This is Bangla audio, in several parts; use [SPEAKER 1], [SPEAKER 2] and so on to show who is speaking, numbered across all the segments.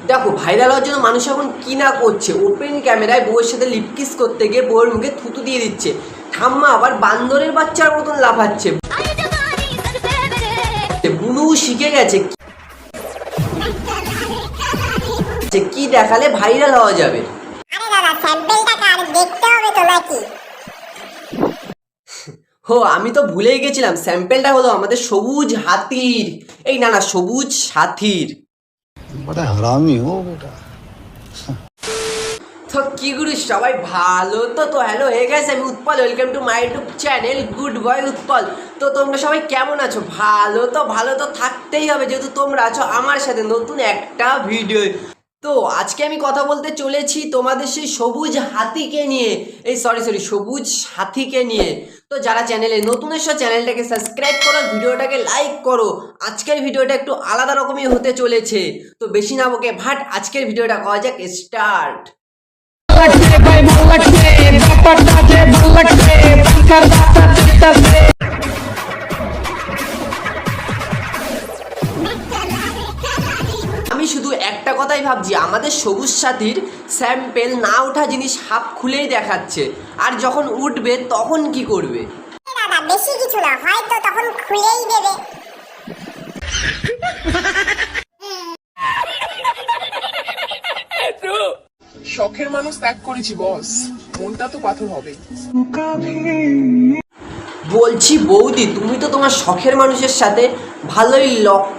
[SPEAKER 1] দেখো ভাইরাল হওয়ার জন্য মানুষ এখন কি না করছে, ওপেন ক্যামেরায় বউয়ের সাথে লিপকিস করতে গিয়ে বউয়ের মুখে থুতু দিয়ে দিচ্ছে, ঠাম্মা আবার বান্দরের বাচ্চার মতন লাফাচ্ছে। বুনু শিখে গেছে কি দেখালে ভাইরাল হওয়া যাবে। হো আমি তো ভুলেই গেছিলাম, স্যাম্পেলটা হলো আমাদের সবুজ হাতির, এই না সবুজ সাথীর। তো কি গুরু সবাই ভালো তো হ্যালো হে গাইস, আমি Utpal, welcome to my YouTube channel good boy Utpal. তো তোমরা সবাই কেমন আছো? ভালো তো থাকতেই হবে, যেহেতু তোমরা আছো আমার সাথে নতুন একটা ভিডিও। তো আজকে আমি কথা বলতে চলেছি তোমাদের সেই সবুজ হাতিকে নিয়ে, সবুজ সাথীকে নিয়ে। তো যারা চ্যানেলে নতুন এসো চ্যানেলটাকে সাবস্ক্রাইব করো, ভিডিওটাকে লাইক করো। আজকের ভিডিওটা একটু আলাদা রকমই হতে চলেছে, তো বেশি না বকে ভাট আজকের ভিডিওটা করা যাক স্টার্ট। আমি শুধু একটা কথাই ভাবছি, আমাদের সবুজ সাথীর স্যাম্পেল না ওঠা জিনিস হাফ খুলেই দেখাচ্ছে, আর যখন উঠবে তখন কি করবে?
[SPEAKER 2] দাদা বেশি কিছু না, হয়তো তখন খুলেই দেবে।
[SPEAKER 3] শখের মানুষ ত্যাগ করেছি বস, মনটা তো পাথর হবে।
[SPEAKER 1] বলছি বৌদি, তুমি তো তোমার শখের মানুষের সাথে ভালোই লক্ষ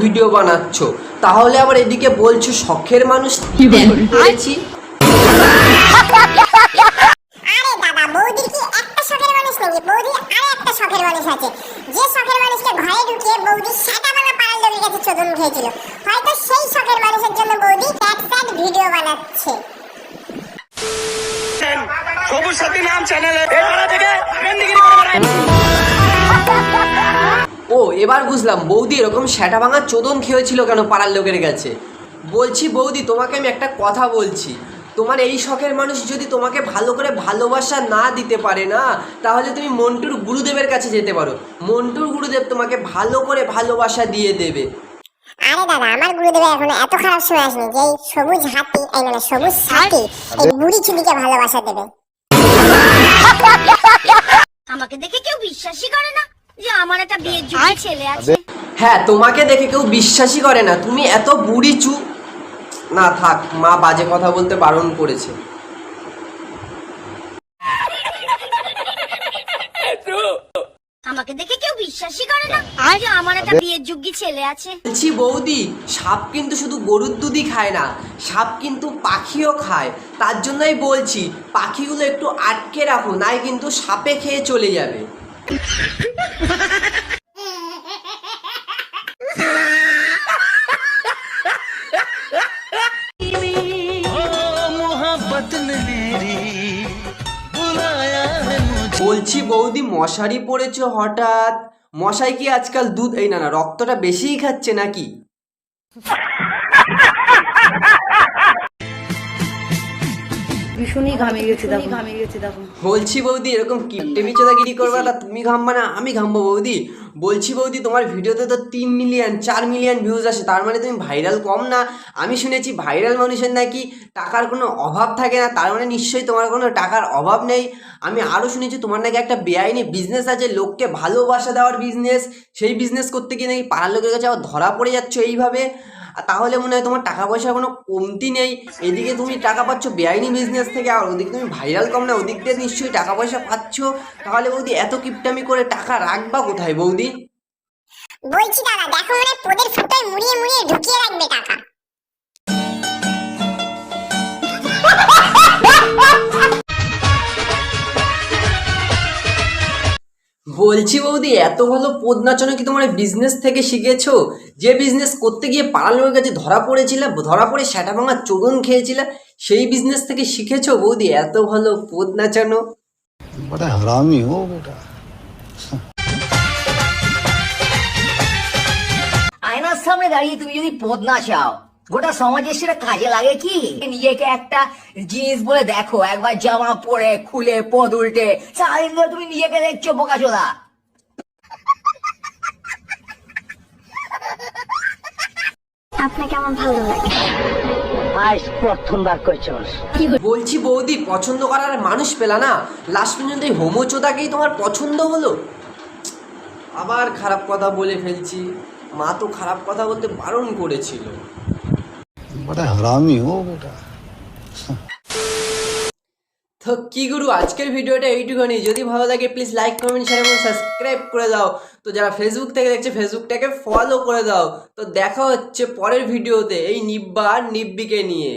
[SPEAKER 1] ভিডিও বানাচ্ছ, তাহলে আবার এদিকে বলছো শখের মানুষ করেছি।
[SPEAKER 2] আরে দাদা বৌদির কি একটা শখের মানুষ নাকি? বৌদির আরো একটা শখের মানুষ আছে, যে শখের মানুষকে ঘরে ঢুকিয়ে বৌদি সাদামালা পাড়ার লোকের কাছে চোদন খেয়েছিল। হয়তো সেই শখের মানুষের জন্য বৌদি স্যাড ভিডিও বানাচ্ছে।
[SPEAKER 4] সবুজ সাথী নাম চ্যানেলে
[SPEAKER 1] ও এবার বুঝলাম বৌদি এরকম সেটা ভাঙা চোদন খেয়েছিল কেন পাড়ার লোকের কাছে। বলছি বৌদি, তোমাকে আমি একটা কথা বলছি, তোমার এই শখের মানুষ যদি তোমাকে ভালো করে ভালোবাসা না দিতে পারে না, তাহলে তুমি মন্টুর গুরুদেবের কাছে যেতে পারো, মন্টুর গুরুদেব তোমাকে ভালো করে ভালোবাসা দিয়ে দেবে।
[SPEAKER 2] আরে দাদা আমার গুরুদেব এখন এত খারাপ সময় আসেনি যে সবুজ হাতি সবুজ সাথী এই বুড়ি ছুটিকে ভালোবাসা দেবে।
[SPEAKER 5] আমাকে দেখে কেউ বিশ্বাসই করে না যে আমার একটা বিয়ের যোগ্য ছেলে আছে।
[SPEAKER 1] হ্যাঁ, তোমাকে দেখে কেউ বিশ্বাসই করে না, তুমি এত বুড়ি না থাক, মা বাজে কথা বলতে বারণ করেছে।
[SPEAKER 5] আমাকে দেখে কেউ বিশ্বাসই করে না যে আমার একটা বিয়ের যোগ্য ছেলে আছে।
[SPEAKER 1] বলছি বৌদি, সাপ কিন্তু শুধু গরুর দুধই খায় না, সাপ কিন্তু পাখিও খায়, তার জন্যই বলছি পাখিগুলো একটু আটকে রাখো, নাই কিন্তু সাপে খেয়ে চলে যাবে। বলছি বৌদি, মশারি পড়েছো হঠাৎ, মশাই কি আজকাল দুধ না রক্তটা বেশিই খাচ্ছে নাকি?
[SPEAKER 6] ভীষণই ঘামে গেছে দেখো।
[SPEAKER 1] বলছি বৌদি, এরকম কিপটে বিচোদাগিরি করবা তা তুমি ঘামবা না আমি ঘামবো বৌদি? বলছি বৌদি, তোমার ভিডিওতে তো 3 মিলিয়ন 4 মিলিয়ন ভিউজ আসে, তার মানে তুমি ভাইরাল কম না? আমি শুনেছি ভাইরাল মানুষের নাকি টাকার কোনো অভাব থাকে না, তার মানে নিশ্চয়ই তোমার কোনো টাকার অভাব নেই। আমি আরও শুনেছি তোমার নাকি একটা বেআইনি বিজনেস আছে, লোককে ভালোবাসা দেওয়ার বিজনেস, সেই বিজনেস করতে গিয়ে নাকি পাড়ার লোকের কাছে আবার ধরা পড়ে যাচ্ছ এইভাবে। তাহলে মনে হয় তোমার টাকা পয়সার কোনো কমতি নেই, এদিকে তুমি টাকা পাচ্ছ বেআইনি বিজনেস থেকে, আর ওদিকে তুমি ভাইরাল কম না, ওদিক দিয়ে নিশ্চয়ই টাকা পয়সা পাচ্ছ। তাহলে বৌদি এত কিপটামি করে টাকা রাখবা কোথায় বৌদি?
[SPEAKER 2] বলছি দাদা দেখো মানে পোদের ফুটোয় মুড়িয়ে ঢুকিয়ে রাখবে টাকা।
[SPEAKER 1] বলছি বৌদি, এত ভালো পদ নাচানো কি তোমার বিজনেস থেকে শিখেছো? যে বিজনেস করতে গিয়ে পাড়ার লোকের কাছে ধরা পড়ে সেটা ভাঙা চোদন খেয়েছিলে, সেই বিজনেস থেকে শিখেছো বৌদি এত ভালো পদ নাচানো?
[SPEAKER 7] बड़ा हरामी हो बेटा। সামনে দাঁড়িয়ে তুমি যদি পদ না চাও, গোটা সমাজের সেটা কাজে লাগে কি? নিজেকে একটা জিনিস বলে দেখো, একবার জামা পরে খুলে পদ উল্টে সারাদিন ধরে তুমি নিজেকে দেখছো বোকাচোদা।
[SPEAKER 2] আপনাকে আমার ভালো লাগে।
[SPEAKER 7] আজ প্রথমবার করছস।
[SPEAKER 1] বলছি বৌদি, পছন্দ করার মানুষ পেলা না, লাস্ট পর্যন্ত এই হোমোচোদাকেই তোমার পছন্দ হলো। আবার খারাপ কথা বলে ফেলছি, মা তো খারাপ কথা বলতে বারণ করেছিল।
[SPEAKER 8] बड़ा हरामी हो बेटा।
[SPEAKER 1] তো কি গুরু, আজকের ভিডিওটা এইটুখানি। যদি ভালো লাগে প্লিজ লাইক কমেন্ট শেয়ার এবং সাবস্ক্রাইব করে দাও। তো যারা ফেসবুক থেকে দেখছে ফেসবুকটাকে ফলো করে দাও। তো দেখা হচ্ছে পরের ভিডিওতে এই নিব্বা আর নিব্বিকে নিয়ে।